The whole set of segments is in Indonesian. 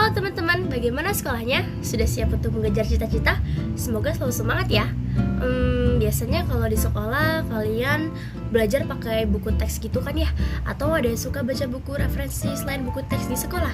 Halo teman-teman, bagaimana sekolahnya? Sudah siap untuk mengejar cita-cita? Semoga selalu semangat ya. Biasanya kalau di sekolah kalian belajar pakai buku teks gitu kan ya? Atau ada yang suka baca buku referensi selain buku teks di sekolah?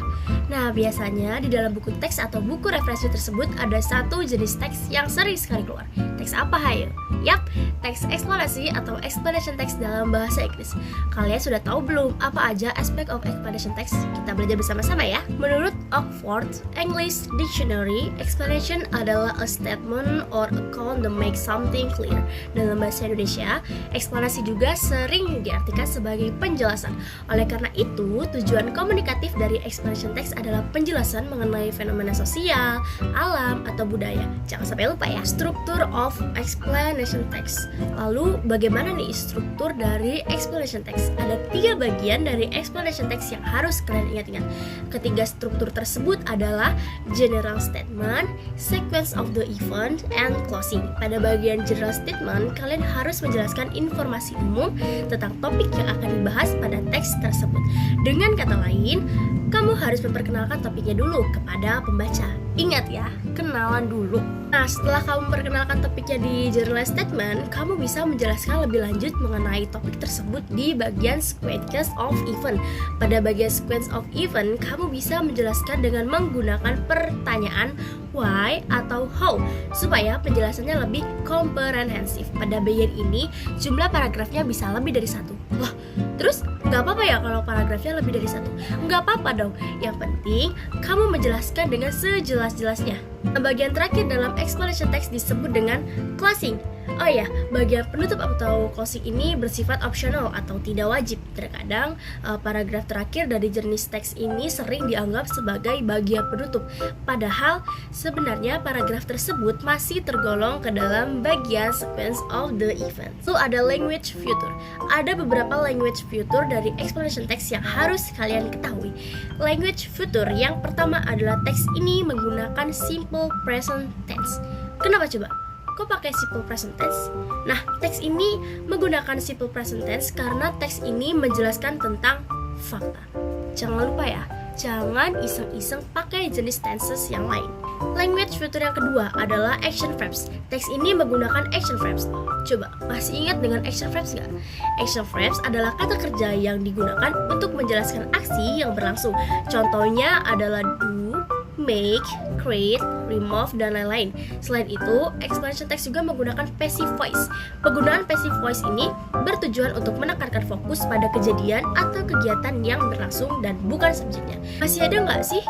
Nah, biasanya di dalam buku teks atau buku referensi tersebut ada satu jenis teks yang sering sekali keluar. Teks apa, hayo? Yap, teks eksplorasi atau explanation text dalam bahasa Inggris. Kalian sudah tahu belum apa aja aspek of explanation text? Kita belajar bersama-sama ya. Menurut Oxford English Dictionary, explanation adalah a statement or account that makes something clear. Dalam bahasa Indonesia, eksplanasi juga sering diartikan sebagai penjelasan. Oleh karena itu, tujuan komunikatif dari explanation text adalah penjelasan mengenai fenomena sosial, alam, atau budaya. Jangan sampai lupa ya, struktur of explanation text. Lalu, bagaimana nih struktur dari explanation text? Ada 3 bagian dari explanation text yang harus kalian ingat-ingat. Ketiga struktur tersebut adalah general statement, sequence of the event, and closing. Pada bagian general statement, kalian harus menjelaskan informasi umum tentang topik yang akan dibahas pada teks tersebut. Dengan kata lain, kamu harus memperkenalkan topiknya dulu kepada pembaca. Ingat ya, kenalan dulu. Nah, setelah kamu memperkenalkan topiknya di general statement, kamu bisa menjelaskan lebih lanjut mengenai topik tersebut di bagian sequence of event. Pada bagian sequence of event, kamu bisa menjelaskan dengan menggunakan pertanyaan why atau how supaya penjelasannya lebih komprehensif. Pada bagian ini, jumlah paragrafnya bisa lebih dari 1. Wah, terus nggak apa-apa ya kalau paragrafnya lebih dari 1? Nggak apa-apa dong. Yang penting kamu menjelaskan dengan sejelas-jelasnya. Bagian terakhir dalam explanation text disebut dengan closing. Oh ya, bagian penutup atau closing ini bersifat optional atau tidak wajib. Terkadang paragraf terakhir dari jenis teks ini sering dianggap sebagai bagian penutup. Padahal sebenarnya paragraf tersebut masih tergolong ke dalam bagian sequence of the event. Lalu ada language future. Ada beberapa language future dari explanation text yang harus kalian ketahui. Language future yang pertama adalah teks ini menggunakan simple present tense. Kenapa coba? Kok pakai simple present tense? Nah, teks ini menggunakan simple present tense karena teks ini menjelaskan tentang fakta. Jangan lupa ya, jangan iseng-iseng pakai jenis tenses yang lain. Language future yang kedua adalah action verbs. Teks ini menggunakan action verbs. Coba, masih ingat dengan action verbs nggak? Action verbs adalah kata kerja yang digunakan untuk menjelaskan aksi yang berlangsung. Contohnya adalah do, make, create, remove, dan lain-lain. Selain itu, explanation text juga menggunakan passive voice. Penggunaan passive voice ini bertujuan untuk menekankan fokus pada kejadian atau kegiatan yang berlangsung dan bukan subjeknya. Masih ada nggak sih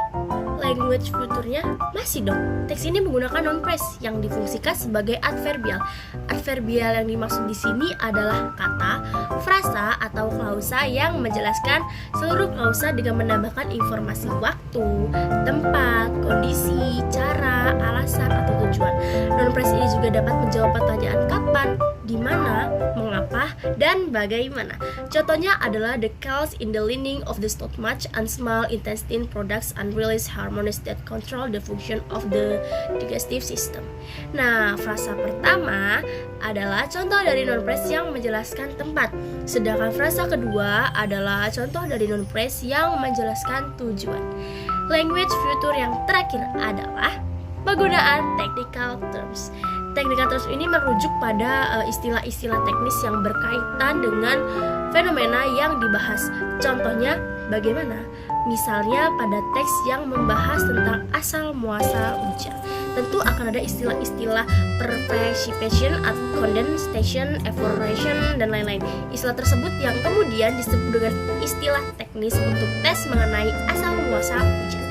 language future-nya? Masih dong. Teks ini menggunakan noun phrase yang difungsikan sebagai adverbial. Adverbial yang dimaksud di sini adalah kata, frasa, atau klausa yang menjelaskan seluruh klausa dengan menambahkan informasi waktu, tempat, kondisi, cara, alasan, atau tujuan. Noun phrase ini juga dapat menjawab pertanyaan kapan, di mana, mengapa, dan bagaimana. Contohnya adalah the cause in the lining of the stomach and small intestine products and release hormones that control the function of the digestive system. Nah, frasa pertama adalah contoh dari noun phrase yang menjelaskan tempat. Sedangkan frasa kedua adalah contoh dari noun phrase yang menjelaskan tujuan. Language future yang terakhir adalah penggunaan technical terms. Technical terms ini merujuk pada istilah-istilah teknis yang berkaitan dengan fenomena yang dibahas. Contohnya bagaimana? Misalnya pada teks yang membahas tentang asal muasal hujan. Tentu akan ada istilah-istilah precipitation, condensation, evaporation, dan lain-lain. Istilah tersebut yang kemudian disebut dengan istilah teknis untuk tes mengenai asal muasal hujan.